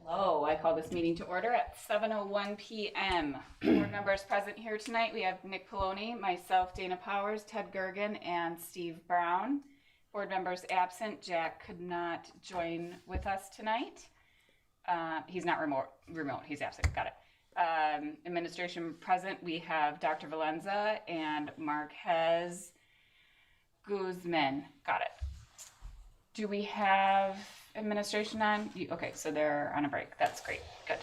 Hello, I call this meeting to order at 7:01 p.m. Board members present here tonight, we have Nick Poloni, myself, Dana Powers, Ted Gergen, and Steve Brown. Board members absent, Jack could not join with us tonight. He's not remote, he's absent, got it. Administration present, we have Dr. Valenza and Marquez Guzman, got it. Do we have administration on? Okay, so they're on a break. That's great. Good.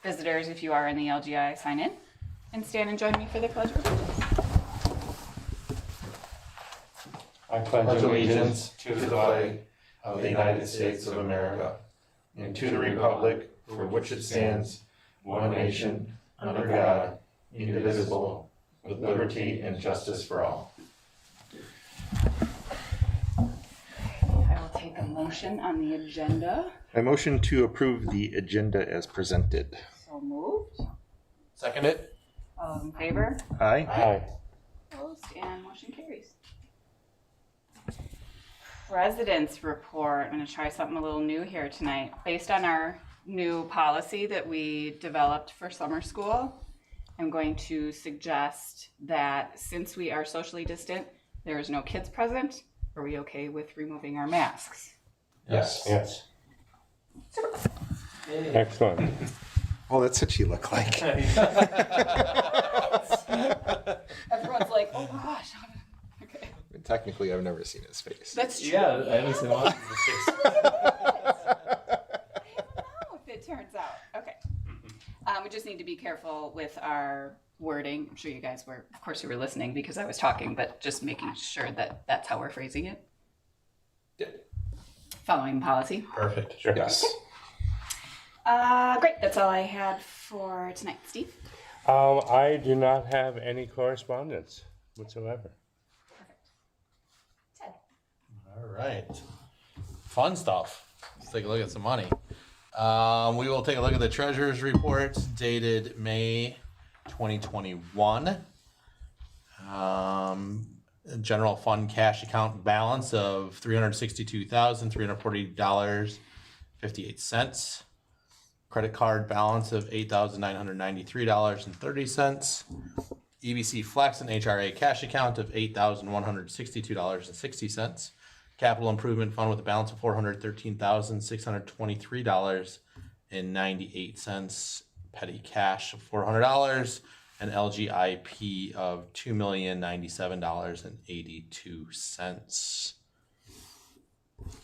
Visitors, if you are in the LGI, sign in and stand and join me for the pledge of allegiance. I pledge allegiance to the flag of the United States of America and to the republic for which it stands, one nation, under God, indivisible, with liberty and justice for all. I will take a motion on the agenda. I motion to approve the agenda as presented. So moved. Second it? All those in favor? Aye. Aye. Opposed, and motion carries. President's report. I'm going to try something a little new here tonight. Based on our new policy that we developed for summer school, I'm going to suggest that since we are socially distant, there is no kids present. Are we okay with removing our masks? Yes. Yes. Excellent. Oh, that's what you look like. Everyone's like, oh my gosh. Okay. Technically, I've never seen his face. That's true. Yeah, I haven't seen one. I don't know if it turns out. Okay. We just need to be careful with our wording. I'm sure you guys were, of course you were listening because I was talking, but just making sure that that's how we're phrasing it. Yeah. Following policy. Perfect. Sure. Yes. Great. That's all I had for tonight. Steve? I do not have any correspondence whatsoever. Perfect. Ted? All right. Fun stuff. Let's take a look at some money. We will take a look at the treasurer's report dated May 2021. General fund cash account balance of $362,340.58. Credit card balance of $8,993.30. EBC Flex and HRA cash account of $8,162.60. Capital Improvement Fund with a balance of $413,623.98. Petty cash of $400 and LGIP of $2,097.82.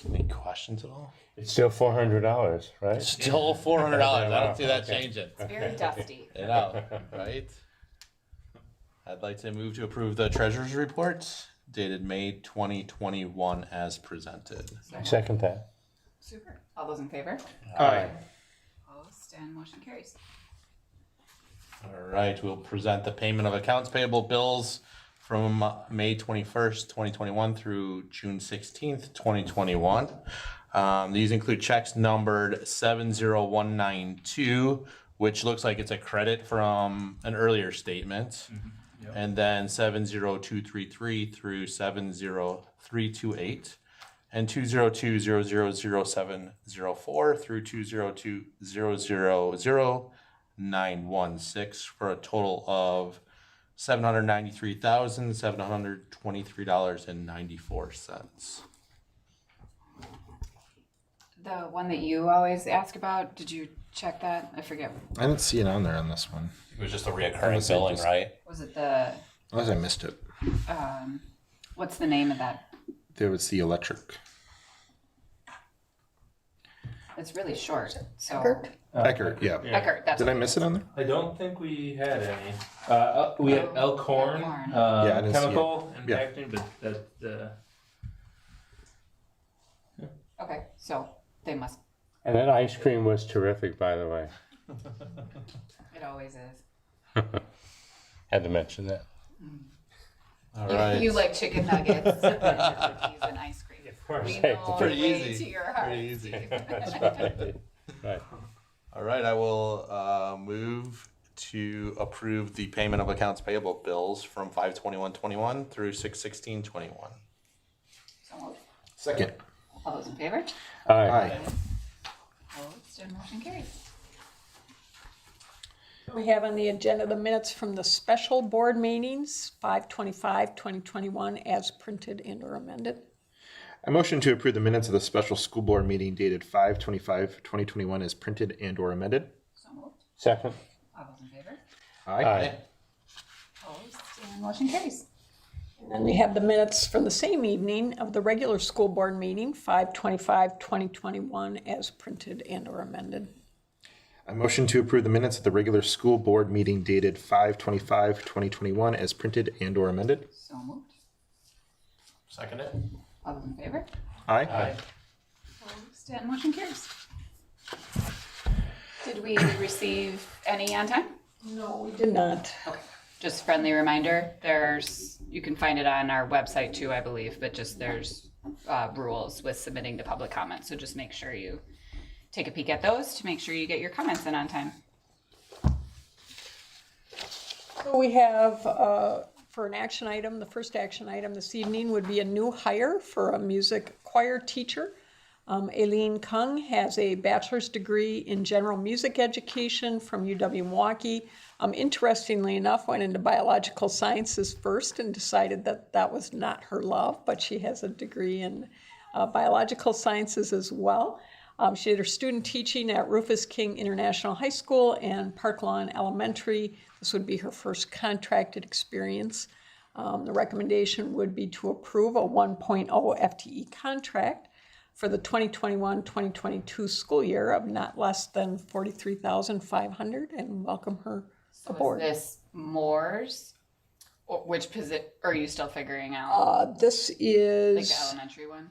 Any questions at all? It's still $400, right? Still $400. I don't see that Okay. changing. It's very dusty. You know, right? I'd like to move to approve the treasurer's report dated May 2021 as presented. Second that. Super. All those in favor? Aye. Opposed, and motion carries. All right, we'll present the payment of accounts payable bills from May 21st, 2021 through June 16th, 2021. These include checks numbered 70192, which looks like it's a credit from an earlier statement. And then 70233 through 70328. And 202000704 through 202000916 for a total of $793,723.94. The one that you always ask about, did you check that? I forget. I didn't see it on there on this one. It was just a Unless reoccurring I billing, just- right? Was it the, Unless I missed it. what's the name of that? There was the electric. It's really short, so. Eckert, yeah. Eckert, that's. Did I miss it on there? I don't think we had any. We had Elkhorn, Elkhorn. Yeah, I didn't see chemical and Yeah. packaging, but that, Okay, so they must, And that ice cream was terrific, by the way. it always is. Had to mention that. All If right. you like chicken nuggets and cookies and ice cream. Of course. We Hey, know the Pretty way easy. to your heart. Pretty easy. Right. All right, I will move to approve the payment of accounts payable bills from 5/21/21 through 6/16/21. So moved. Second. All those in favor? Aye. Aye. Opposed, and motion carries. We have on the agenda the minutes from the special board meetings, 5/25/2021, as printed and or amended. I motion to approve the minutes of the special school board meeting dated 5/25/2021 as printed and or amended. So moved. Second. All those in favor? Aye. Opposed, and motion carries. And then we have the minutes from the same evening of the regular school board meeting, 5/25/2021, as printed and or amended. I motion to approve the minutes of the regular school board meeting dated 5/25/2021 as printed and or amended. So moved. Second it. All those in favor? Aye. Opposed, and motion carries. Did we receive any on time? No, we did not. Okay. Just friendly reminder, you can find it on our website too, I believe, but there's rules with submitting to public comment. So just make sure you take a peek at those to make sure you get your comments in on time. So we have, for an action item, the first action item this evening would be a new hire for a music choir teacher. Aileen Kung has a bachelor's degree in general music education from UW-Milwaukee. Interestingly enough, went into biological sciences first and decided that that was not her love, but she has a degree in biological sciences as well. She did her student teaching at Rufus King International High School and Park Lawn Elementary. This would be her first contracted experience. The recommendation would be to approve a 1.0 FTE contract for the 2021-2022 school year of not less than $43,500 and welcome her aboard. Is this Moore's? Or which position, are you still figuring out? This Like is, the elementary one?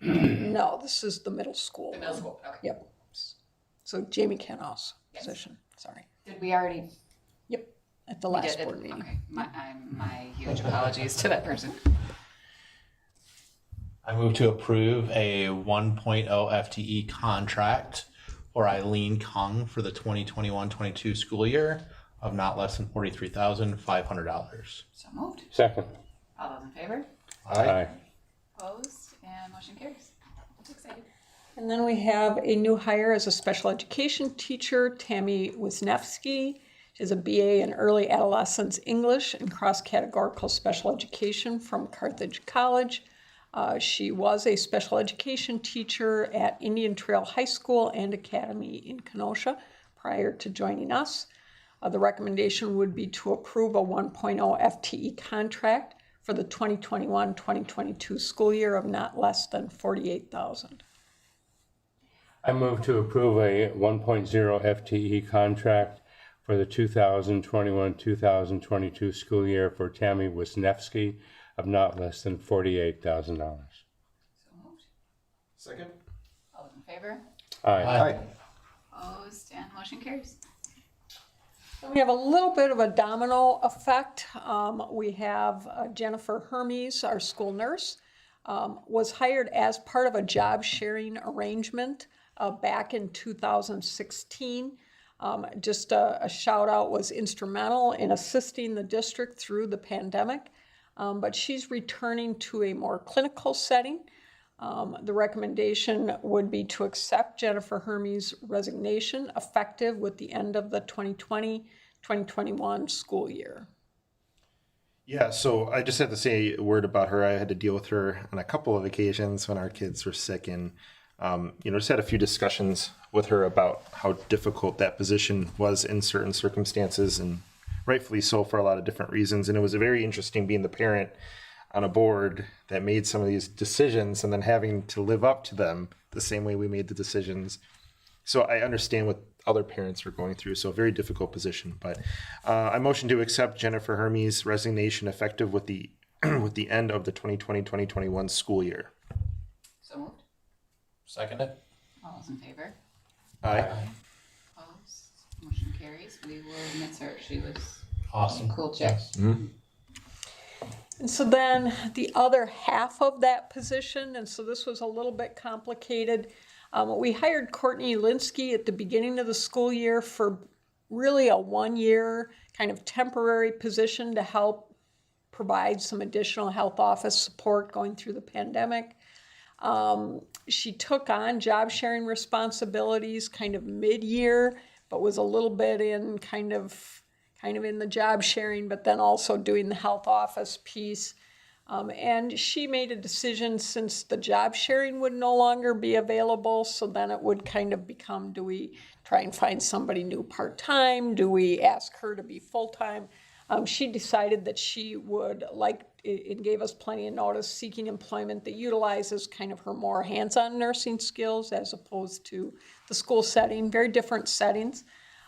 no, this is the middle school. The middle school, okay. Yep. So Jamie Cano's position, sorry. Did we already? Yep, at the we last did it? board meeting. Okay, my huge apologies to that person. I move to approve a 1.0 FTE contract for Eileen Kung for the 2021-22 school year of not less than $43,500. So moved. Second. All those in favor? Aye. Opposed, and motion carries. That's exciting. And then we have a new hire as a special education teacher, Tammy Wisniewski. She has a BA in early adolescence English and cross-categorical special education from Carthage College. She was a special education teacher at Indian Trail High School and Academy in Kenosha prior to joining us. The recommendation would be to approve a 1.0 FTE contract for the 2021-2022 school year of not less than $48,000. I move to approve a 1.0 FTE contract for the 2021-2022 school year for Tammy Wisniewski of not less than $48,000. So moved. Second. All those in favor? Aye. Opposed, and motion carries. We have a little bit of a domino effect. We have Jennifer Hermes, our school nurse, was hired as part of a job sharing arrangement back in 2016. Just a shout out, was instrumental in assisting the district through the pandemic, but she's returning to a more clinical setting. The recommendation would be to accept Jennifer Hermes' resignation effective with the end of the 2020-2021 school year. Yeah, so I just had to say a word about her. I had to deal with her on a couple of occasions when our kids were sick, and just had a few discussions with her about how difficult that position was in certain circumstances, and rightfully so for a lot of different reasons. And it was very interesting being the parent on a board that made some of these decisions and then having to live up to them the same way we made the decisions. So I understand what other parents are going through. So a very difficult position, but I motion to accept Jennifer Hermes' resignation effective with the with the end of the 2020-2021 school year. So moved. Second it. All those in favor? Aye. Opposed, motion carries. We will miss her. She was Awesome. a cool chick. Yes. And so then the other half of that position, and so this was a little bit complicated. We hired Courtney Linsky at the beginning of the school year for really a 1-year kind of temporary position to help provide some additional health office support going through the pandemic. She took on job sharing responsibilities kind of mid-year, but was a little bit in kind of in the job sharing, but then also doing the health office piece. And she made a decision, since the job sharing would no longer be available, so then it would kind of become, do we try and find somebody new part-time? Do we ask her to be full-time? She decided that she would like, and gave us plenty of notice, seeking employment that utilizes kind of her more hands-on nursing skills as opposed to the school setting, very different settings.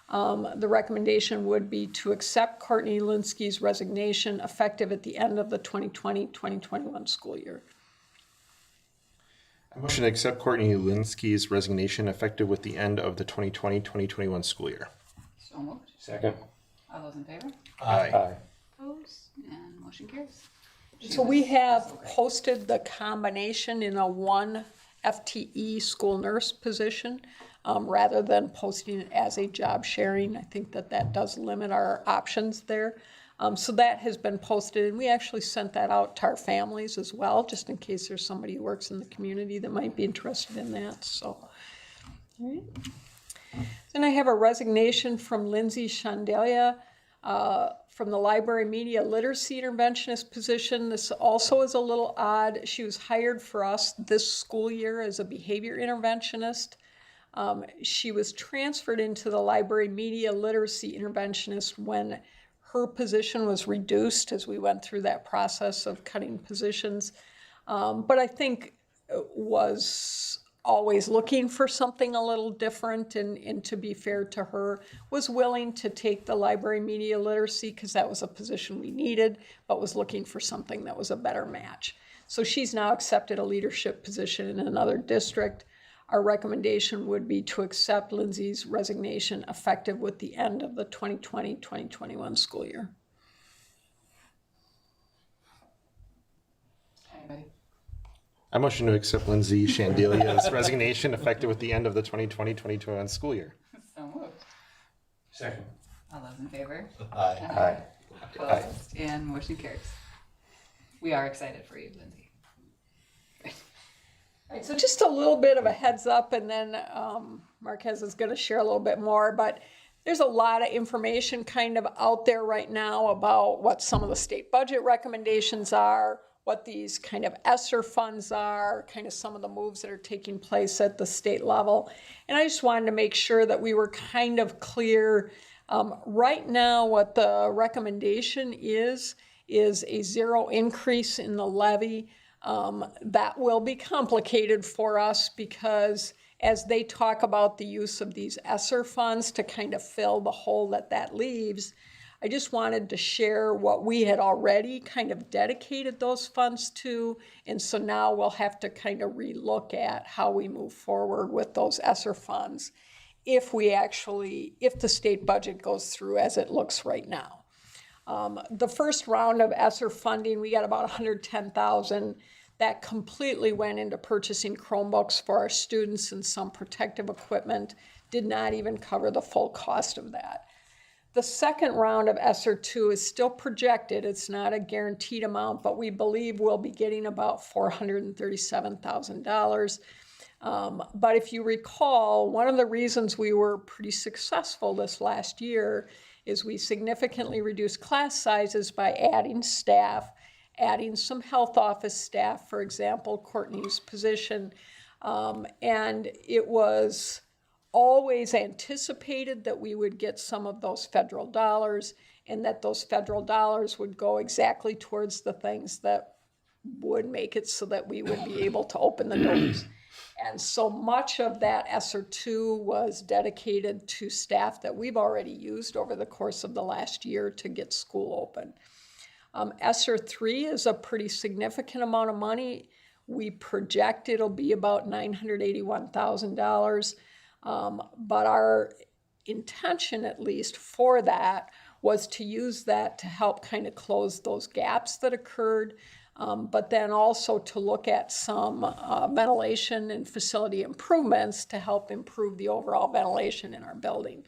The recommendation would be to accept Courtney Linsky's resignation effective at the end of the 2020-2021 school year. I motion to accept Courtney Linsky's resignation effective with the end of the 2020-2021 school year. So moved. Second. All those in favor? Aye. Opposed? And motion carries. So we have posted the combination in a one FTE school nurse position, rather than posting it as a job sharing. I think that does limit our options there. So that has been posted, and we actually sent that out to our families as well, just in case there's somebody who works in the community that might be interested in that. So, all right. Then I have a resignation from Lindsay Shandelia from the library media literacy interventionist position. This also is a little odd. She was hired for us this school year as a behavior interventionist. She was transferred into the library media literacy interventionist when her position was reduced as we went through that process of cutting positions. But I think was always looking for something a little different, and to be fair to her, was willing to take the library media literacy because that was a position we needed, but was looking for something that was a better match. So she's now accepted a leadership position in another district. Our recommendation would be to accept Lindsay's resignation effective with the end of the 2020-2021 school year. Anybody? I motion to accept Lindsay Shandelia's resignation effective with the end of the 2020-2021 school year. So moved. Second. All those in favor? Aye. Opposed? And motion carries. We are excited for you, Lindsay. All right, so just a little bit of a heads up, and then Marquez is going to share a little bit more, but there's a lot of information kind of out there right now about what some of the state budget recommendations are, what these kind of ESSER funds are, kind of some of the moves that are taking place at the state level. And I just wanted to make sure that we were kind of clear. Right now, what the recommendation is a zero increase in the levy. That will be complicated for us because as they talk about the use of these ESSER funds to kind of fill the hole that leaves, I just wanted to share what we had already kind of dedicated those funds to. And so now we'll have to kind of relook at how we move forward with those ESSER funds if the state budget goes through as it looks right now. The first round of ESSER funding, we got about $110,000. That completely went into purchasing Chromebooks for our students and some protective equipment, did not even cover the full cost of that. The second round of ESSER 2 is still projected. It's not a guaranteed amount, but we believe we'll be getting about $437,000. But if you recall, one of the reasons we were pretty successful this last year is we significantly reduced class sizes by adding staff, adding some health office staff, for example, Courtney's position. And it was always anticipated that we would get some of those federal dollars and that those federal dollars would go exactly towards the things that would make it so that we would be able to open the doors. And so much of that ESSER 2 was dedicated to staff that we've already used over the course of the last year to get school open. ESSER 3 is a pretty significant amount of money. We project it'll be about $981,000. But our intention, at least for that, was to use that to help kind of close those gaps that occurred, but then also to look at some ventilation and facility improvements to help improve the overall ventilation in our building.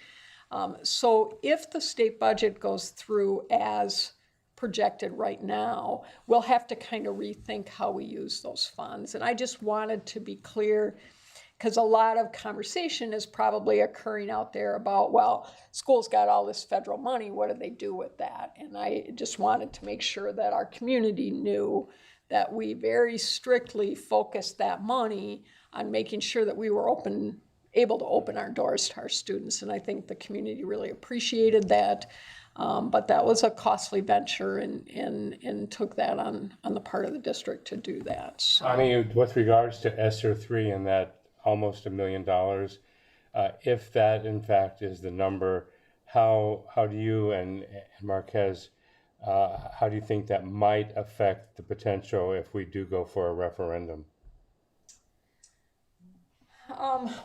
So if the state budget goes through as projected right now, we'll have to kind of rethink how we use those funds. And I just wanted to be clear, because a lot of conversation is probably occurring out there about, well, school's got all this federal money, what do they do with that? And I just wanted to make sure that our community knew that we very strictly focused that money on making sure that we were able to open our doors to our students. And I think the community really appreciated that. But that was a costly venture and took that on the part of the district to do that. So. I mean, with regards to ESSER 3 and that almost $1 million, if that in fact is the number, how do you and Marquez, how do you think that might affect the potential if we do go for a referendum?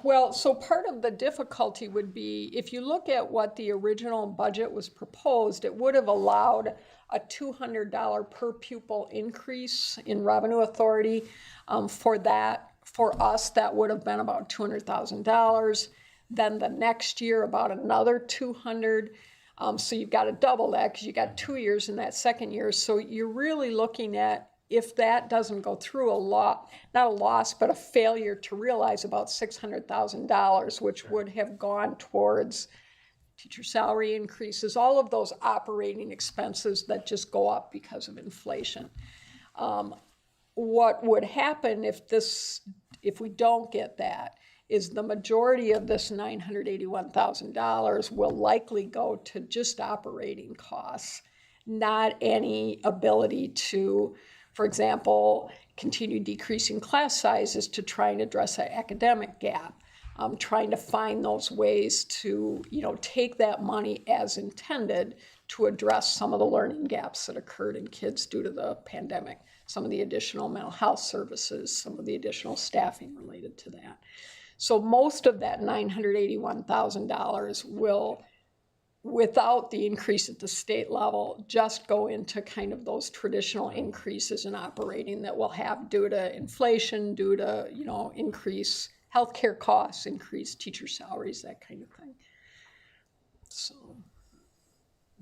Well, so part of the difficulty would be, if you look at what the original budget was proposed, it would have allowed a $200 per pupil increase in revenue authority. For us, that would have been about $200,000. Then the next year, about another $200,000. So you've got to double that because you got 2 years in that second year. So you're really looking at, if that doesn't go through, not a loss, but a failure to realize about $600,000, which would have gone towards teacher salary increases, all of those operating expenses that just go up because of inflation. What would happen if we don't get that is the majority of this $981,000 will likely go to just operating costs, not any ability to, for example, continue decreasing class sizes to try and address that academic gap, trying to find those ways to, take that money as intended to address some of the learning gaps that occurred in kids due to the pandemic, some of the additional mental health services, some of the additional staffing related to that. So most of that $981,000 will, without the increase at the state level, just go into kind of those traditional increases in operating that we'll have due to inflation, due to, increase healthcare costs, increase teacher salaries, that kind of thing. So.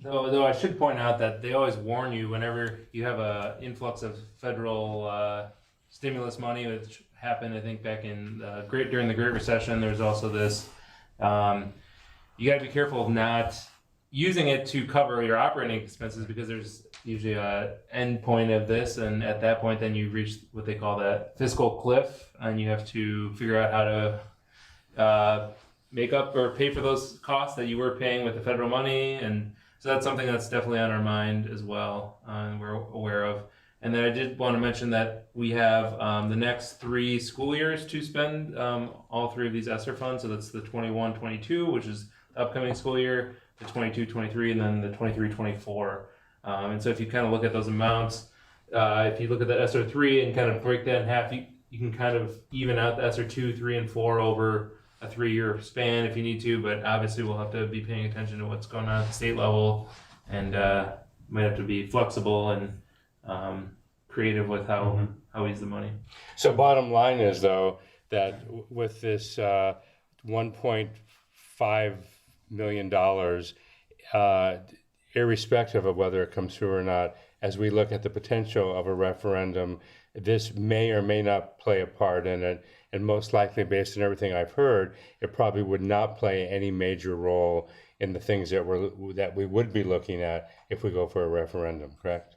Though I should point out that they always warn you whenever you have a influx of federal stimulus money, which happened, I think, back in during the Great Recession. There's also this. You got to be careful of not using it to cover your operating expenses, because there's usually an end point of this, and at that point, then you reach what they call that fiscal cliff, and you have to figure out how to make up or pay for those costs that you were paying with the federal money, and so that's something that's definitely on our mind as well, and we're aware of. And then I did want to mention that we have the next 3 school years to spend all 3 of these ESSER funds. So that's the 21-22, which is the upcoming school year, the 22-23, and then the 23-24. And so if you kind of look at those amounts, if you look at the ESSER 3 and kind of break that in half, you can kind of even out the ESSER 2, 3, and 4 over a 3-year span if you need to. But obviously we'll have to be paying attention to what's going on at the state level, and might have to be flexible and creative with how we use the money. So bottom line is, though, that with this $1.5 million, irrespective of whether it comes through or not, as we look at the potential of a referendum, this may or may not play a part in it. And most likely, based on everything I've heard, it probably would not play any major role in the things that we would be looking at if we go for a referendum, correct?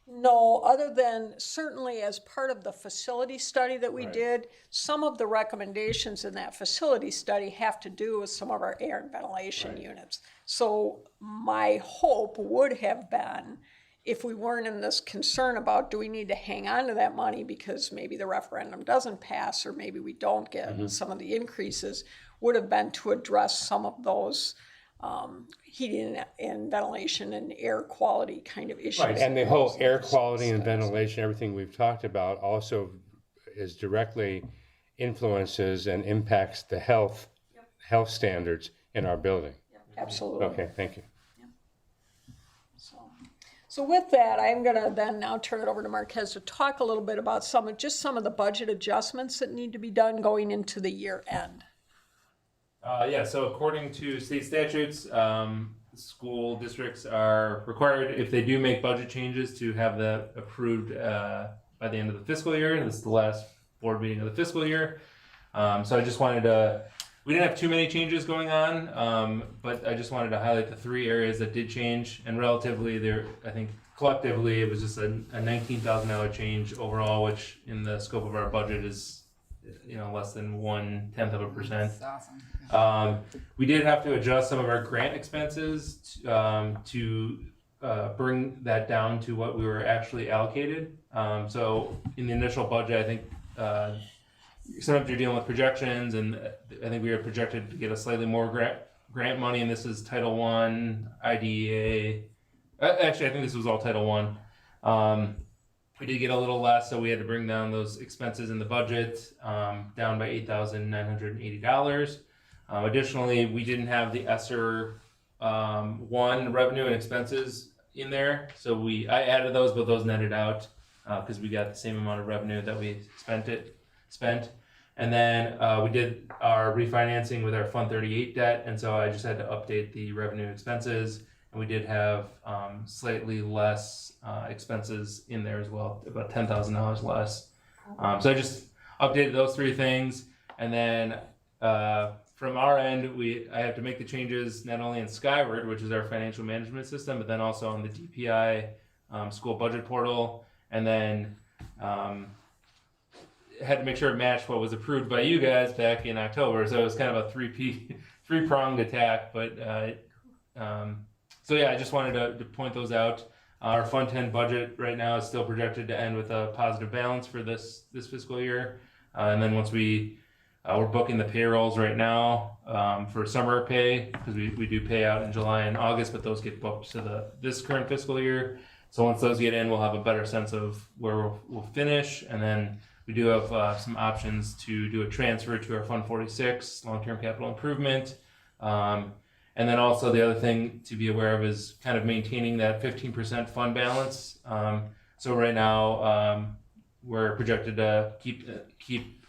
No, other than certainly as part of the facility study that we did, some of the recommendations in that facility study have to do with some of our air and ventilation units. So my hope would have been, if we weren't in this concern about, do we need to hang on to that money because maybe the referendum doesn't pass, or maybe we don't get some of the increases, would have been to address some of those heating and ventilation and air quality kind of issues. Right, and the whole air quality and ventilation, everything we've talked about, also is directly influences and impacts the health standards in our building. Absolutely. Okay, thank you. So with that, I'm going to then now turn it over to Marquez to talk a little bit about some of the budget adjustments that need to be done going into the year end. So according to state statutes, school districts are required, if they do make budget changes, to have that approved by the end of the fiscal year. And this is the last board meeting of the fiscal year. So I just wanted to, we didn't have too many changes going on, but I just wanted to highlight the 3 areas that did change. And relatively, I think collectively, it was just a $19,000 change overall, which in the scope of our budget is, less than 0.1%. That's awesome. We did have to adjust some of our grant expenses to bring that down to what we were actually allocated. So in the initial budget, I think sometimes you're dealing with projections, and I think we were projected to get a slightly more grant money, and this is Title I, IDEA. Actually, I think this was all Title I. We did get a little less, so we had to bring down those expenses in the budget down by $8,980. Additionally, we didn't have the ESSER 1 revenue and expenses in there, so I added those, but those netted out because we got the same amount of revenue that we spent. And then we did our refinancing with our Fund 38 debt, and so I just had to update the revenue expenses, and we did have slightly less expenses in there as well, about $10,000 less. So I just updated those 3 things, and then from our end, I have to make the changes not only in Skyward, which is our financial management system, but then also on the DPI school budget portal, and then had to make sure it matched what was approved by you guys back in October. So it was kind of a three-pronged attack. But so yeah, I just wanted to point those out. Our Fund 10 budget right now is still projected to end with a positive balance for this fiscal year. And then once we're booking the payrolls right now for summer pay, because we do pay out in July and August, but those get booked to this current fiscal year. So once those get in, we'll have a better sense of where we'll finish. And then we do have some options to do a transfer to our Fund 46, long-term capital improvement. And then also the other thing to be aware of is kind of maintaining that 15% fund balance. So right now we're projected to keep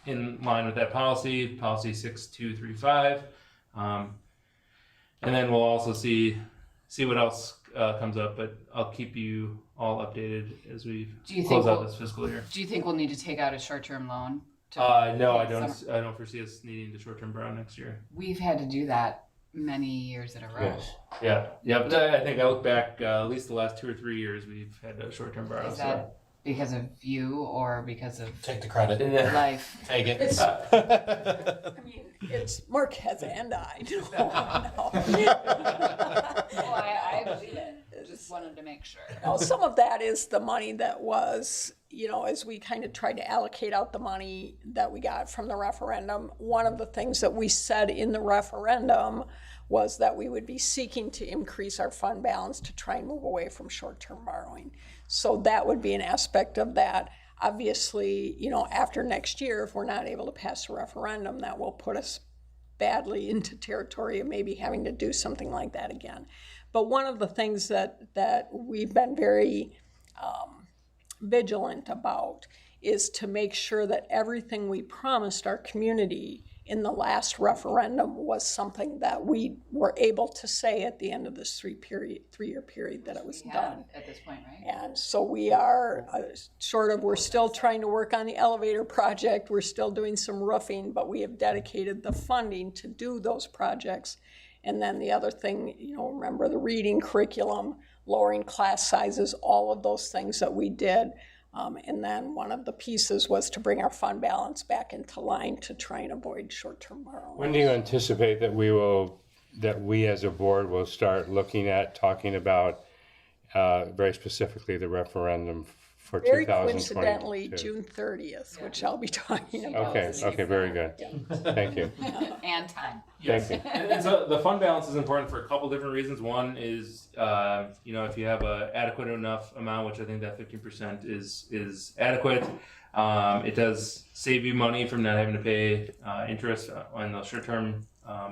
in line with that policy 6235. And then we'll also see what else comes up, but I'll keep you all updated as we close out this fiscal year. Do you think we'll need to take out a short-term loan? No, I pay don't. I don't foresee us needing the short-term borrow next year. We've had to do that many years in a row. Yes. Yeah. But I think I look back at least the last 2 or 3 years we've had a short-term borrow. Is that because of you or because of Take the credit. life? Take it. It's, I mean, it's Marquez and I. No. Oh, I believe it. Just wanted to make sure. Now, some of that is the money that was, as we kind of tried to allocate out the money that we got from the referendum. One of the things that we said in the referendum was that we would be seeking to increase our fund balance to try and move away from short-term borrowing. So that would be an aspect of that. Obviously, after next year, if we're not able to pass a referendum, that will put us badly into territory of maybe having to do something like that again. But one of the things that we've been very vigilant about is to make sure that everything we promised our community in the last referendum was something that we were able to say at the end of this 3-year period that it was done. At this point, right? And so we are we're still trying to work on the elevator project. We're still doing some roofing, but we have dedicated the funding to do those projects. And then the other thing, remember the reading curriculum, lowering class sizes, all of those things that we did. And then one of the pieces was to bring our fund balance back into line to try and avoid short-term borrowing. When do you anticipate that we as a board will start looking at talking about very specifically the referendum for Very 2022? coincidentally, June 30th, which I'll be talking about. Okay, very good. Thank you. And time. Yes. Thank you. And so the fund balance is important for a couple different reasons. One is, if you have a adequate enough amount, which I think that 15% is adequate, it does save you money from not having to pay interest on those short-term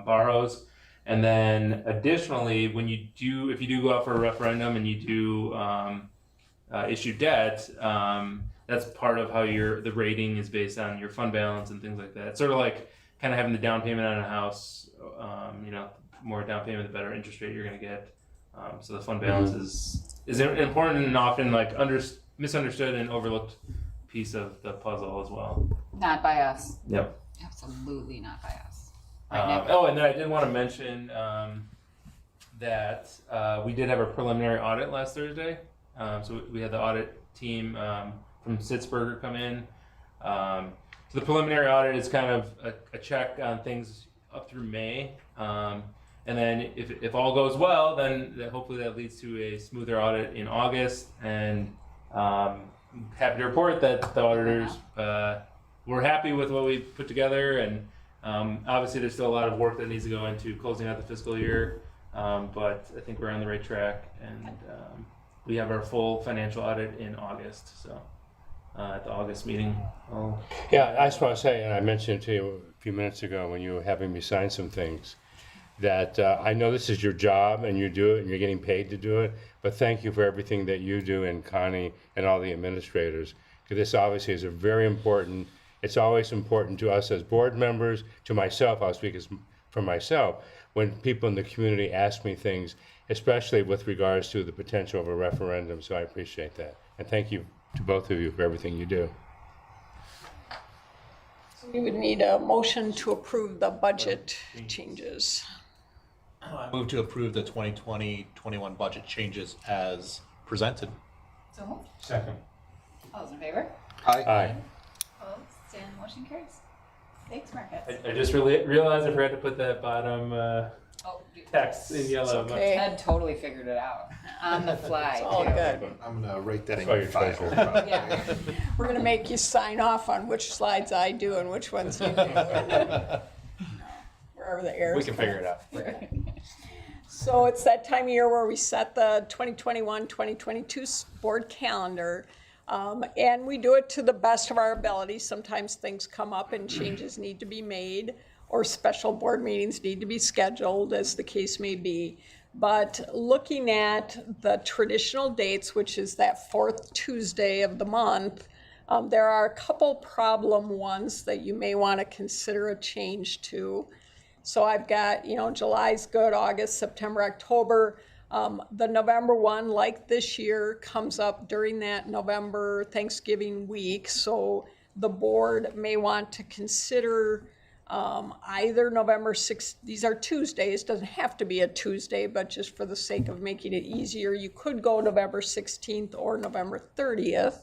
borrows. And then additionally, if you do go out for a referendum and you do issue debt, that's part of how the rating is based on your fund balance and things like that. It's sort of like kind of having the down payment on a house. More down payment, the better interest rate you're going to get. So the fund balance is an important and often like misunderstood and overlooked piece of the puzzle as well. Not by us. Yep. Absolutely not by us. Right, Nick? Oh, and then I did want to mention that we did have a preliminary audit last Thursday. So we had the audit team from Sitzberger come in. So the preliminary audit is kind of a check on things up through May. And then if all goes well, then hopefully that leads to a smoother audit in August. And happy to report that the auditors were happy with what we put together. And obviously there's still a lot of work that needs to go into closing out the fiscal year. But I think we're on the right track. And we have our full financial audit in August. So at the August meeting, Yeah, I just want to say, and I mentioned to you a few minutes ago when you were having me sign some things, that I know this is your job and you do it and you're getting paid to do it, but thank you for everything that you do and Connie and all the administrators. Because this obviously is a very important, it's always important to us as board members, to myself, I'll speak for myself, when people in the community ask me things, especially with regards to the potential of a referendum, so I appreciate that. And thank you to both of you for everything you do. We would need a motion to approve the budget changes. I move to approve the 2020-21 budget changes as presented. So moved. second. All those in favor? Aye. Opposed? And motion carries. Thanks, Marcus. I just realized I forgot to put that bottom Oh, text in yellow. It's okay. Ted totally figured it out on the fly. It's all too. good. I'm gonna write that in Oh, your your file. treasure. probably. Yeah. We're gonna make you sign off on which slides I do and which ones you do. Wherever the errors. We can figure it out. So it's that time of year where we set the 2021-2022 board calendar. And we do it to the best of our ability. Sometimes things come up and changes need to be made, or special board meetings need to be scheduled, as the case may be. But looking at the traditional dates, which is that fourth Tuesday of the month, there are a couple problem ones that you may want to consider a change to. So I've got, July's good, August, September, October. The November one, like this year, comes up during that November Thanksgiving week. So the board may want to consider either November 6th, these are Tuesdays, doesn't have to be a Tuesday, but just for the sake of making it easier, you could go November 16th or November 30th.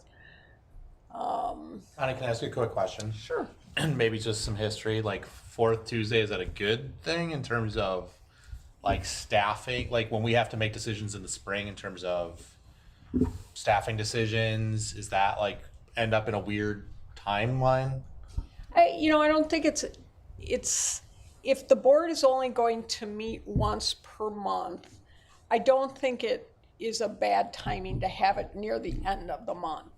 Connie, can I ask you a quick question? Sure. And maybe just some history, like fourth Tuesday, is that a good thing in terms of like staffing? Like when we have to make decisions in the spring in terms of staffing decisions, is that like end up in a weird timeline? I don't think it's, if the board is only going to meet once per month, I don't think it is a bad timing to have it near the end of the month.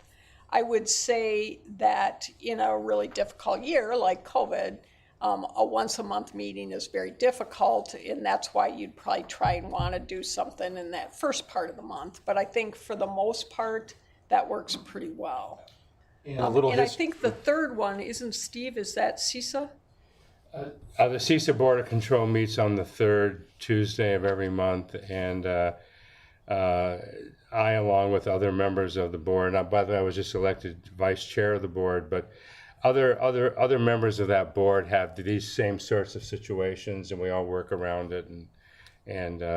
I would say that in a really difficult year like COVID, a once a month meeting is very difficult, and that's why you'd probably try and want to do something in that first part of the month. But I think for the most part, that works pretty well. A little And I think the third one, isn't Steve, is that CISA? The CISA Board of Control meets on the third Tuesday of every month, and I, along with other members of the board, now, by the way, I was just elected vice chair of the board, but other members of that board have these same sorts of situations, and we all work around it, and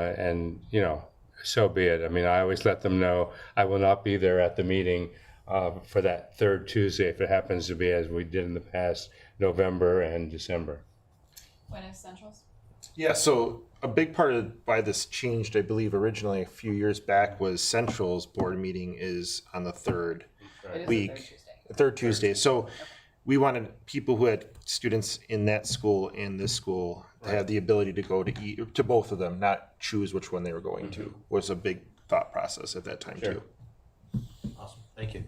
so be it. I mean, I always let them know I will not be there at the meeting for that third Tuesday if it happens to be, as we did in the past, November and December. When is Central's? Yeah, so a big part of why this changed, I believe, originally a few years back was Central's board meeting is on the third It is week, third Tuesday. So we wanted people who had students in that school and this school to have the ability to go to both of them, not choose which one they were going to. Was a big thought process at that time too. Awesome, thank you.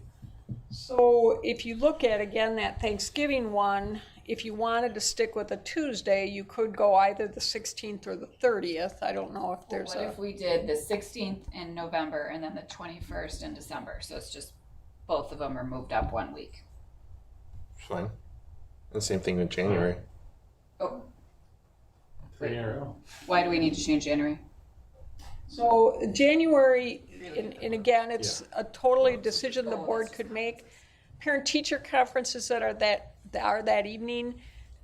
So if you look at, again, that Thanksgiving one, if you wanted to stick with a Tuesday, you could go either the 16th or the 30th. I don't know if there's What if we did the 16th in November and then the 21st in December? So it's just both of them are moved up 1 week. Fine. The same thing in January. Oh, 3 in a row. why do we need to change January? So January, and again, it's a totally decision the board could make. Parent-teacher conferences that are that evening,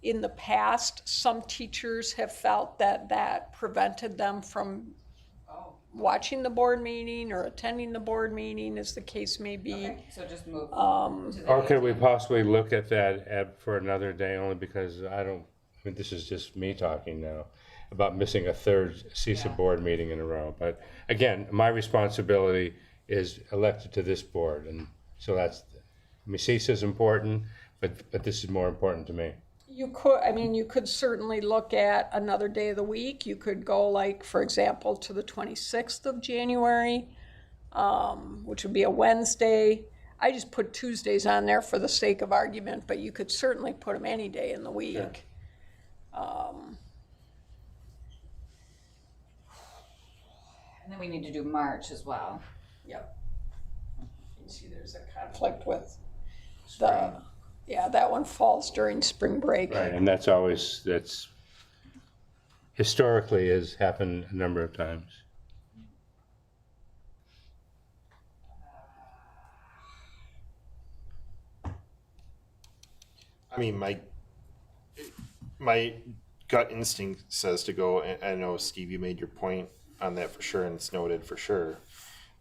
in the past, some teachers have felt that prevented them from watching the board meeting or attending the board meeting, as the case may be. Okay, so just move. Or could we possibly look at that for another day, only because this is just me talking now, about missing a third CISA board meeting in a row. But again, my responsibility is elected to this board, and so CISA is important, but this is more important to me. You could certainly look at another day of the week. You could go, like, for example, to the 26th of January, which would be a Wednesday. I just put Tuesdays on there for the sake of argument, but you could certainly put them any day in the week. Sure. And then we need to do March as well. Yep. You see there's a conflict with that one falls during spring break. Right, and that's historically has happened a number of times. I mean, my gut instinct says to go, and I know, Steve, you made your point on that for sure, and it's noted for sure.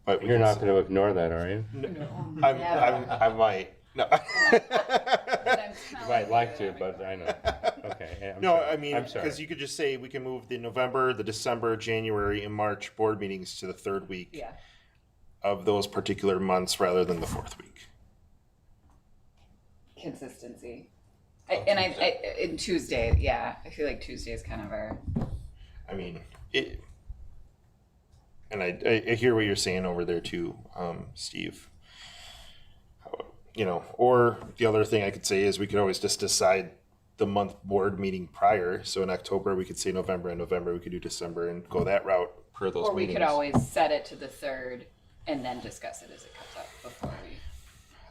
But You're not going to ignore that, are you? I might. No. You might like to, but I know. Okay. Yeah, I'm No, sorry. I mean, I'm sorry. because you could just say we can move the November, the December, January, and March board meetings to the third week Yeah. of those particular months rather than the fourth week. Consistency. And Tuesday, yeah, I feel like Tuesday is kind of our. I mean, and I hear what you're saying over there too, Steve. Or the other thing I could say is we could always just decide the month board meeting prior. So in October, we could say November, and November, we could do December and go that route per those Or we meetings. could always set it to the 3rd and then discuss it as it comes up before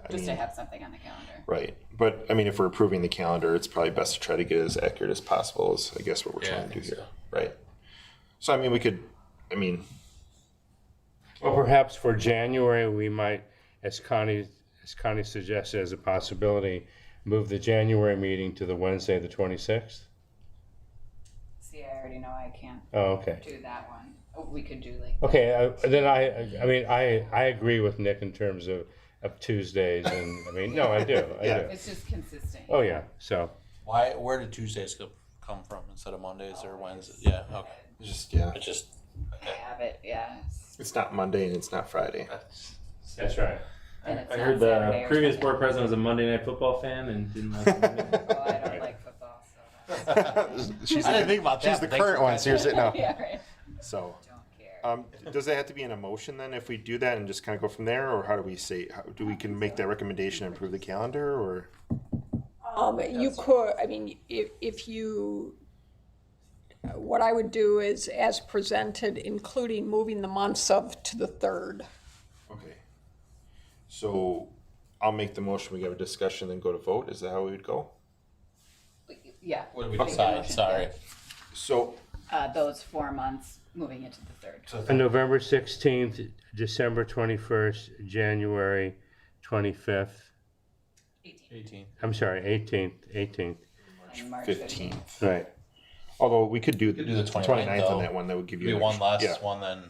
to have something on the calendar. Right. But I mean, if we're approving the calendar, it's probably best to try to get it as accurate as possible is, I guess, what we're trying to do here. Right. So, I mean, Well, perhaps for January, we might, as Connie suggested as a possibility, move the January meeting to the Wednesday, the 26th. See, I already know I can't Oh, okay. do that one. Oh, we could do like. Okay, then I agree with Nick in terms of Tuesdays, and I do. I do. It's just consistent. Oh, yeah, so. Where did Tuesdays come from instead of Mondays or Wednesdays? Yeah, okay. it's just, Habit, yeah. it's not Monday and it's not Friday. That's right. And it's I not heard Saturday the or previous Sunday. board president was a Monday Night Football fan and didn't like Monday. Oh, I don't like football, so that's. I didn't think about that, She's the but thanks current for one, so you're sitting out. Yeah, right. So, Don't care. does that have to be in a motion then if we do that and just kind of go from there? Or how do we say, can make that recommendation and approve the calendar or? You could, if you, what I would do is, as presented, including moving the months to the 3rd. Okay. So I'll make the motion, we have a discussion, then go to vote. Is that how we would go? Yeah. What did we decide? Sorry. So, Those 4 months, moving it to the 3rd. On November 16th, December 21st, January 25th, 18. I'm sorry, 18th, And March 15th. right. Although we could do could do the 29th 29th though. on that one, that would give you. Be an one extra- less yeah. one then.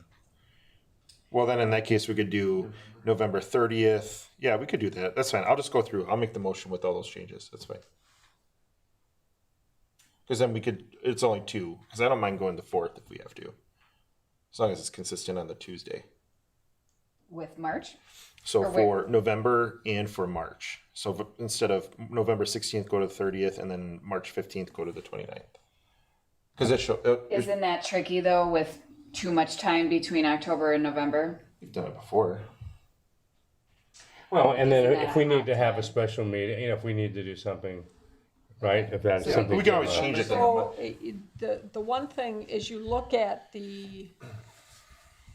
Well, then in that case, we could do November 30th. Yeah, we could do that. That's fine. I'll just go through. I'll make the motion with all those changes. That's fine. Because then it's only 2. Because I don't mind going the 4th if we have to. As long as it's consistent on the Tuesday. With March? So Or for November and for March. So instead of November 16th, go to the 30th, and then March 15th, go to the 29th. Because Isn't that tricky though with too much time between October and November? we've done it before. Well, and then Isn't that if we a need to hot have a time? special meeting, if we need to do something, right? If that's something. we can always change it then. So the one thing is, you look at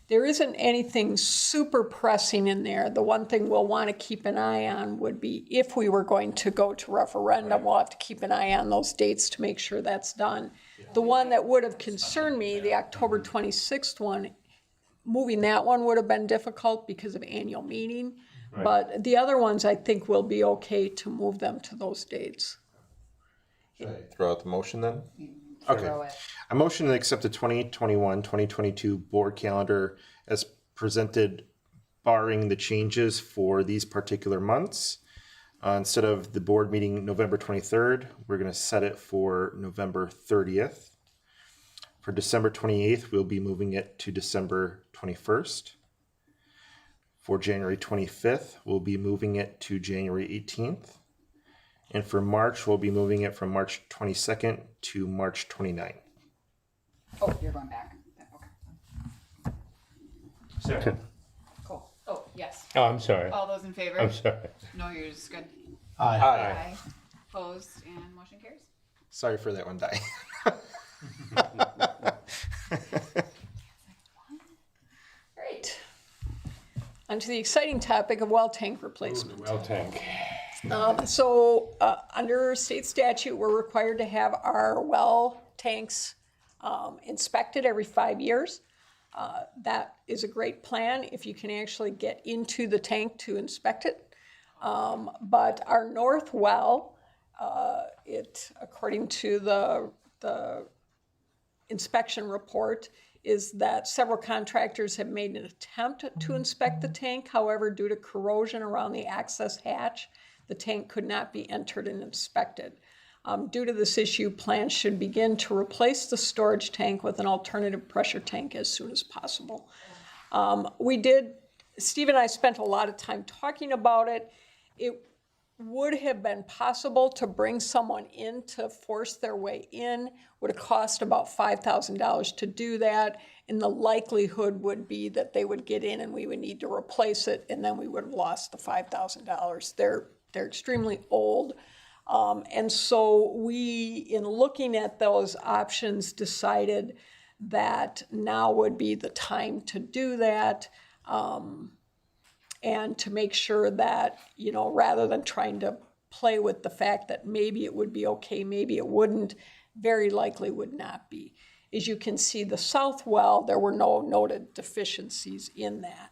there isn't anything super pressing in there. The one thing we'll want to keep an eye on would be, if we were going to go to referendum, we'll have to keep an eye on those dates to make sure that's done. The one that would have concerned me, the October 26th one, moving that one would have been difficult because of annual meeting. But the other ones, I think will be okay to move them to those dates. Throw out the motion then? Throw Okay. it. I motion to accept the 2021-2022 board calendar as presented, barring the changes for these particular months. Instead of the board meeting November 23rd, we're going to set it for November 30th. For December 28th, we'll be moving it to December 21st. For January 25th, we'll be moving it to January 18th. And for March, we'll be moving it from March 22nd to March 29th. Oh, you're going back. Okay, Second. cool. Oh, yes. Oh, I'm sorry. All those in favor? I'm sorry. No, you're just good. Aye. Aye. Opposed, and motion carries. Sorry for that one, Di. Great. On to the exciting topic of well tank replacement. Well tank. Under state statute, we're required to have our well tanks inspected every 5 years. That is a great plan if you can actually get into the tank to inspect it. But our north well, according to the inspection report, is that several contractors have made an attempt to inspect the tank. However, due to corrosion around the access hatch, the tank could not be entered and inspected. Due to this issue, plans should begin to replace the storage tank with an alternative pressure tank as soon as possible. Steve and I spent a lot of time talking about it. It would have been possible to bring someone in to force their way in. Would have cost about $5,000 to do that, and the likelihood would be that they would get in and we would need to replace it, and then we would have lost the $5,000. They're extremely old. And so we, in looking at those options, decided that now would be the time to do that. And to make sure that, rather than trying to play with the fact that maybe it would be okay, maybe it wouldn't, very likely would not be. As you can see, the south well, there were no noted deficiencies in that.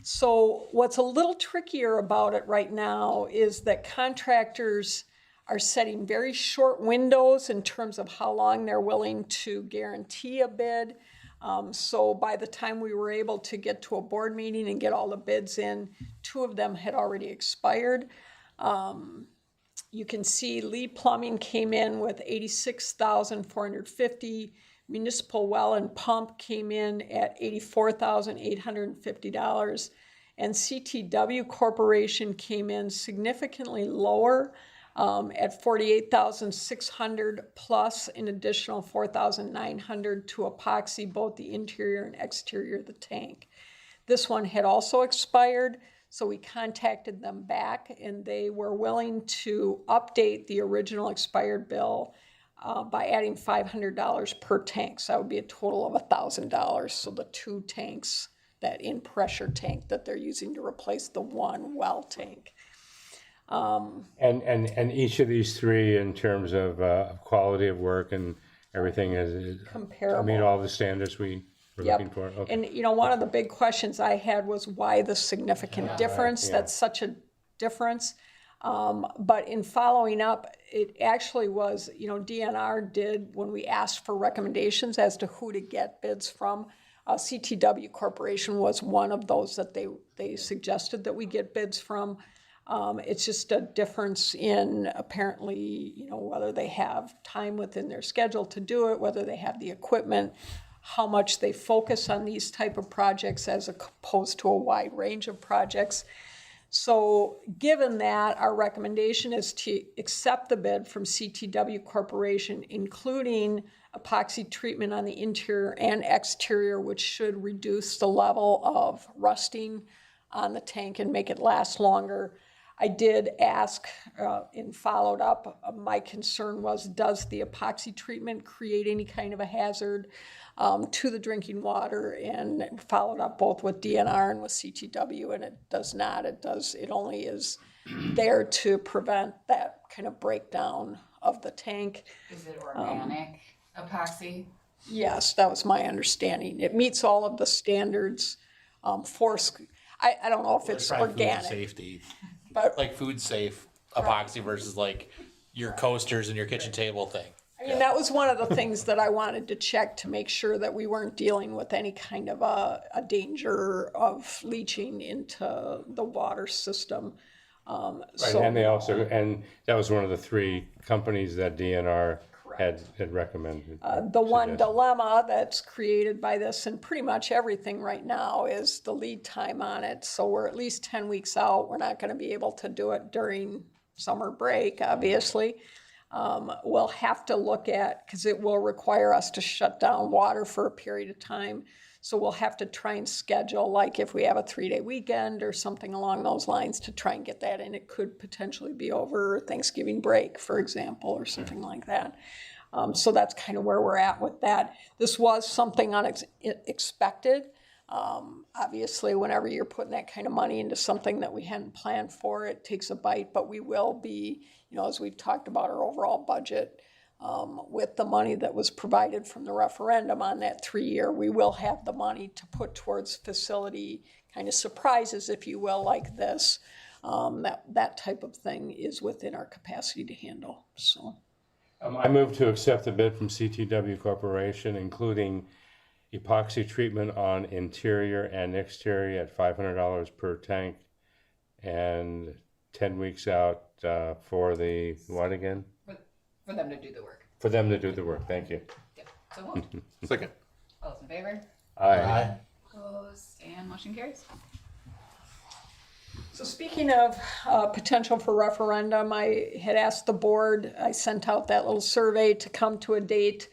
So what's a little trickier about it right now is that contractors are setting very short windows in terms of how long they're willing to guarantee a bid. So by the time we were able to get to a board meeting and get all the bids in, 2 of them had already expired. You can see Lee Plumbing came in with $86,450. Municipal Well and Pump came in at $84,850. And CTW Corporation came in significantly lower at $48,600 plus an additional $4,900 to epoxy both the interior and exterior of the tank. This one had also expired, so we contacted them back and they were willing to update the original expired bill by adding $500 per tank. So that would be a total of $1,000. So the 2 tanks, that in-pressure tank that they're using to replace the 1 well tank. And each of these 3, in terms of quality of work and everything, is Comparable. meet all the standards we were Yep. looking for. Okay. And, one of the big questions I had was why the significant difference? That's such a difference. But in following up, it actually was, DNR did, when we asked for recommendations as to who to get bids from, CTW Corporation was one of those that they suggested that we get bids from. It's just a difference in apparently, whether they have time within their schedule to do it, whether they have the equipment, how much they focus on these type of projects as opposed to a wide range of projects. So given that, our recommendation is to accept the bid from CTW Corporation, including epoxy treatment on the interior and exterior, which should reduce the level of rusting on the tank and make it last longer. I did ask and followed up, my concern was, does the epoxy treatment create any kind of a hazard to the drinking water? And followed up both with DNR and with CTW, and it does not. It only is there to prevent that kind of breakdown of the tank. Is it organic epoxy? Yes, that was my understanding. It meets all of the standards for, I don't know if it's Probably food organic, safety, but like food safe epoxy versus like your coasters and your kitchen table thing. I mean, that was one of the things that I wanted to check to make sure that we weren't dealing with any kind of a danger of leaching into the water system. Right, So, and they also, and that was one of the 3 companies that DNR had recommended. the one Suggested. dilemma that's created by this, and pretty much everything right now, is the lead time on it. So we're at least 10 weeks out. We're not going to be able to do it during summer break, obviously. We'll have to look at, because it will require us to shut down water for a period of time. So we'll have to try and schedule, like if we have a 3-day weekend or something along those lines, to try and get that in. It could potentially be over Thanksgiving break, for example, or something like that. So that's kind of where we're at with that. This was something unexpected. Obviously, whenever you're putting that kind of money into something that we hadn't planned for, it takes a bite, but we will be, as we've talked about our overall budget, with the money that was provided from the referendum on that 3-year, we will have the money to put towards facility kind of surprises, if you will, like this. That type of thing is within our capacity to handle, so. I move to accept the bid from CTW Corporation, including epoxy treatment on interior and exterior at $500 per tank, and 10 weeks out for the, what again? For them to do the work. For them to do the work, thank you. Yep. So moved. Second. All those in favor? Aye. Opposed, and motion carries. So speaking of potential for referendum, I had asked the board, I sent out that little survey to come to a date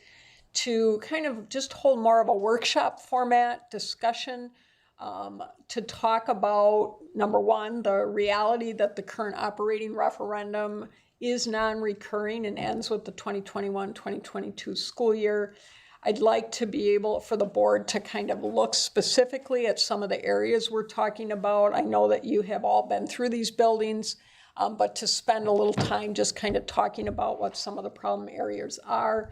to kind of just hold more of a workshop format discussion to talk about, number one, the reality that the current operating referendum is non-recurring and ends with the 2021-2022 school year. I'd like to be able for the board to kind of look specifically at some of the areas we're talking about. I know that you have all been through these buildings, but to spend a little time just kind of talking about what some of the problem areas are.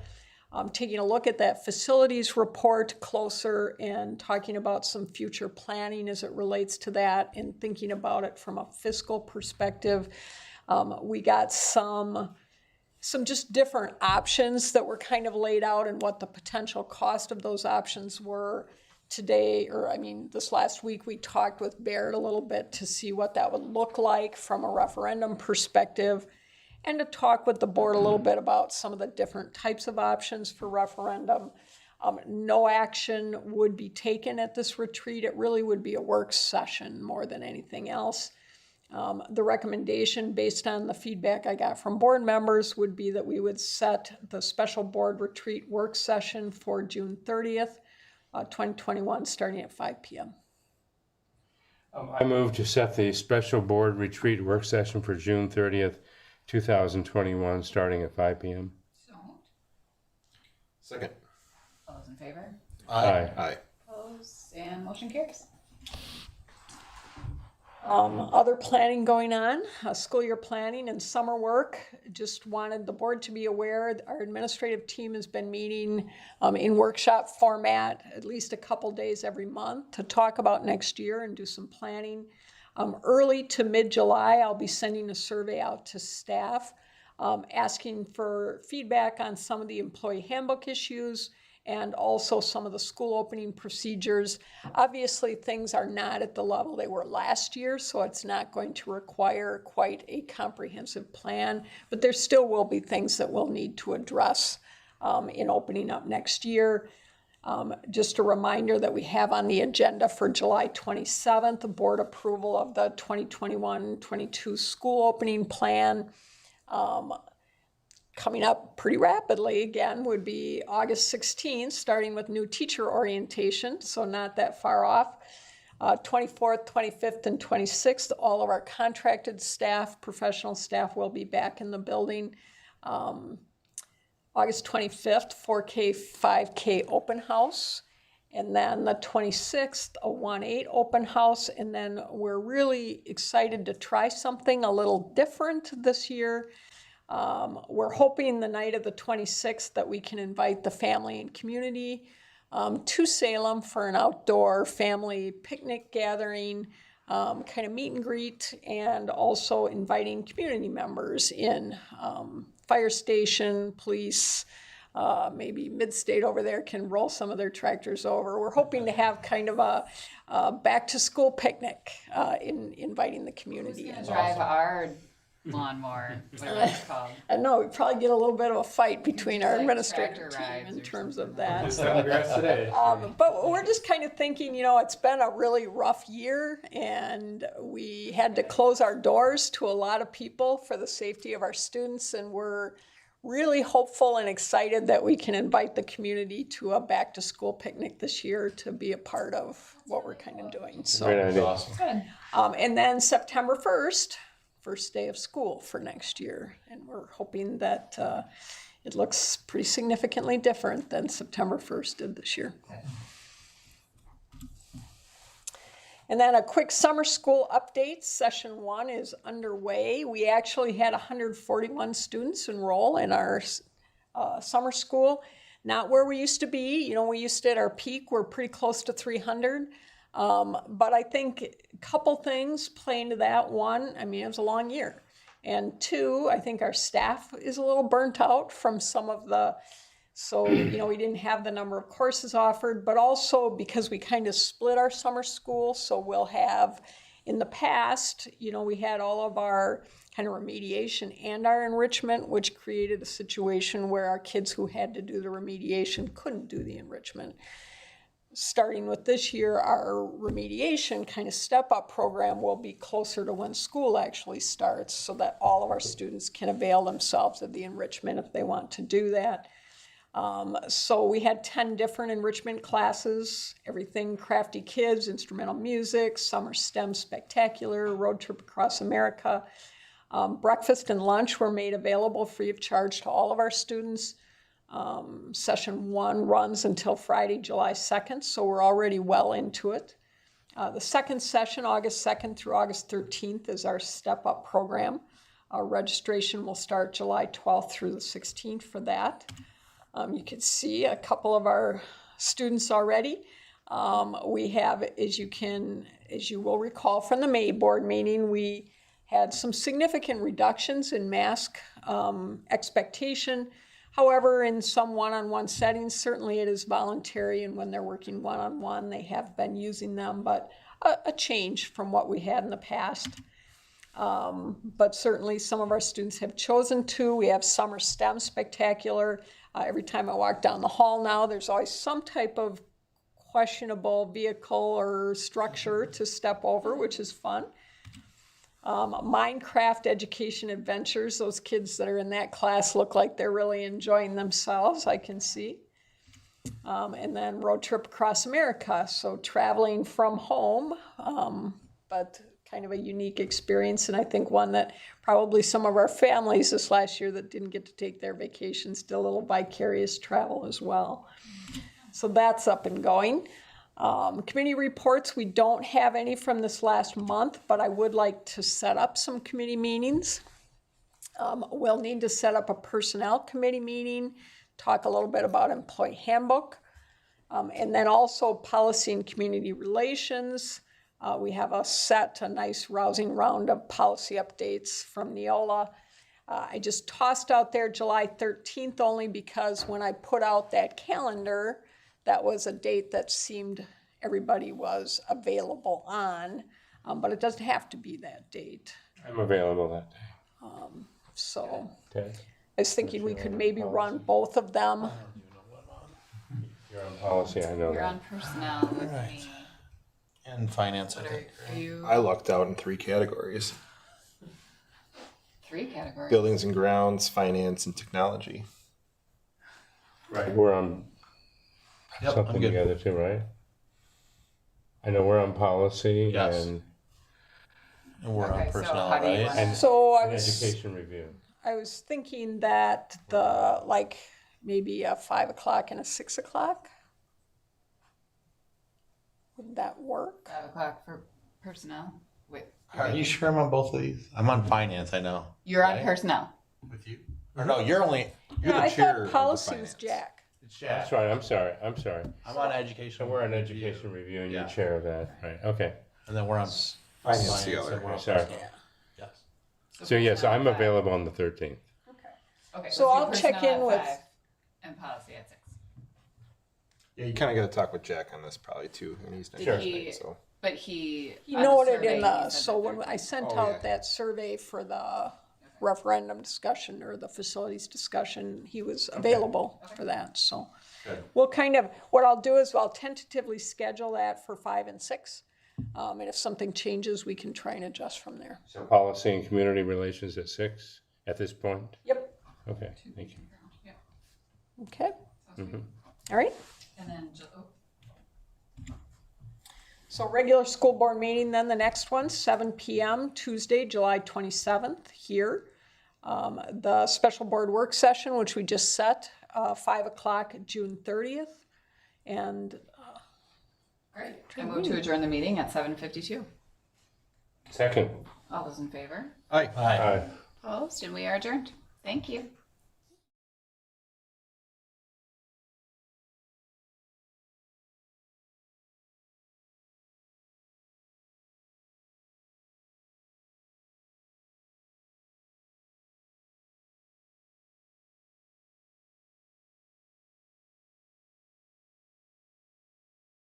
Taking a look at that facilities report closer and talking about some future planning as it relates to that and thinking about it from a fiscal perspective. We got some just different options that were kind of laid out and what the potential cost of those options were today, this last week we talked with Baird a little bit to see what that would look like from a referendum perspective and to talk with the board a little bit about some of the different types of options for referendum. No action would be taken at this retreat. It really would be a work session more than anything else. The recommendation based on the feedback I got from board members would be that we would set the special board retreat work session for June 30th, 2021, starting at 5 p.m. I move to set the special board retreat work session for June 30th, 2021, starting at 5 p.m. So moved. Second. All those in favor? Aye. Aye. Opposed, and motion carries. Other planning going on, school year planning and summer work. Just wanted the board to be aware that our administrative team has been meeting in workshop format at least a couple days every month to talk about next year and do some planning. Early to mid-July, I'll be sending a survey out to staff asking for feedback on some of the employee handbook issues and also some of the school opening procedures. Obviously, things are not at the level they were last year, so it's not going to require quite a comprehensive plan, but there still will be things that we'll need to address in opening up next year. Just a reminder that we have on the agenda for July 27th, the board approval of the 2021-22 school opening plan. Coming up pretty rapidly again would be August 16th, starting with new teacher orientation, so not that far off. 24th, 25th, and 26th, all of our contracted staff, professional staff will be back in the building. August 25th, 4K, 5K open house. And then the 26th, a 1-8 open house. And then we're really excited to try something a little different this year. We're hoping the night of the 26th that we can invite the family and community to Salem for an outdoor family picnic gathering, kind of meet and greet, and also inviting community members in. Fire station, police, maybe Midstate over there can roll some of their tractors over. We're hoping to have kind of a back-to-school picnic, inviting the community in. Drive our lawnmower, whatever it's called. I know, we probably get a little bit of a fight between our Like administrative tractor team rides in or terms of something. that. Just on the grass today. But we're just kind of thinking, it's been a really rough year, and we had to close our doors to a lot of people for the safety of our students, and we're really hopeful and excited that we can invite the community to a back-to-school picnic this year to be a part of what we're kind of doing. Great So, idea. Awesome. and then September 1st, first day of school for next year, and we're hoping that it looks pretty significantly different than September 1st did this year. And then a quick summer school update. Session 1 is underway. We actually had 141 students enroll in our summer school. Not where we used to be. We used to, at our peak, we're pretty close to 300. But I think a couple things play into that. One, it was a long year. And two, I think our staff is a little burnt out from some of we didn't have the number of courses offered, but also because we kind of split our summer school. So we'll have, in the past, we had all of our kind of remediation and our enrichment, which created a situation where our kids who had to do the remediation couldn't do the enrichment. Starting with this year, our remediation kind of step-up program will be closer to when school actually starts so that all of our students can avail themselves of the enrichment if they want to do that. So we had 10 different enrichment classes, everything Crafty Kids, instrumental music, summer STEM spectacular, road trip across America. Breakfast and lunch were made available free of charge to all of our students. Session 1 runs until Friday, July 2nd, so we're already well into it. The second session, August 2nd through August 13th, is our Step Up program. Our registration will start July 12th through the 16th for that. You can see a couple of our students already. We have, as you will recall from the May board meeting, we had some significant reductions in mask expectation. However, in some one-on-one settings, certainly it is voluntary, and when they're working one-on-one, they have been using them, but a change from what we had in the past. But certainly some of our students have chosen to. We have Summer STEM Spectacular. Every time I walk down the hall now, there's always some type of questionable vehicle or structure to step over, which is fun. Minecraft Education Adventures, those kids that are in that class look like they're really enjoying themselves, I can see. And then Road Trip Across America, so traveling from home, but kind of a unique experience, and I think one that probably some of our families this last year that didn't get to take their vacations did a little vicarious travel as well. So that's up and going. Committee reports, we don't have any from this last month, but I would like to set up some committee meetings. We'll need to set up a personnel committee meeting, talk a little bit about employee handbook, and then also policy and community relations. We have a nice rousing round of policy updates from Neola. I just tossed out there July 13th only because when I put out that calendar, that was a date that seemed everybody was available on, but it doesn't have to be that date. I'm available that day. So Okay. I was thinking we could maybe run both of them. You're on policy, I know You're on that. personnel with Right. me. And finance, I What think. are you? I lucked out in 3 categories: 3 categories. buildings and grounds, finance, and technology. Right. We're on Yep, I'm something good. together too, right? I know we're on policy Yes. and And we're Okay, on so personnel, how do you right? wanna- And- So an education review. I was thinking that maybe a 5 o'clock and a 6 o'clock. Would that work? 5 o'clock for personnel. Wait, Are you sure I'm on both of these? I'm on finance, I know. you're on Right. personnel. with you? Or no, you're Yeah, the I chair of thought the policy was finance. Jack. it's That's Jack. right, I'm sorry. I'm on education. So we're on education review and you're Yeah. chair of that, right, okay. And then we're on Finance together. and we're on Sorry. personnel. Yes. So yes, I'm available on the 13th. Okay. So let's do I'll check personnel in at with- 5 and policy at 6. Yeah, you kind of got to talk with Jack on this probably too, and he's not Did here he- tonight, so. But he. He on the noted survey, in he the, said so that when 13. I sent Oh, out yeah. that survey for the referendum discussion or the facilities discussion, he was available for that, so. Good. We'll kind of, what I'll do is I'll tentatively schedule that for 5 and 6. And if something changes, we can try and adjust from there. So policy and community relations at 6 at this point? Yep. Okay, thank you. Yeah. Okay, Mm-hmm. all right. And then, So regular school board meeting, then the next one, 7 PM, Tuesday, July 27th, here. The special board work session, which we just set, 5 o'clock, June 30th. And great. I move to adjourn the meeting at 7:52. Second. All those in favor? Aye. Hi. Aye. Opposed? And we are adjourned. Thank you.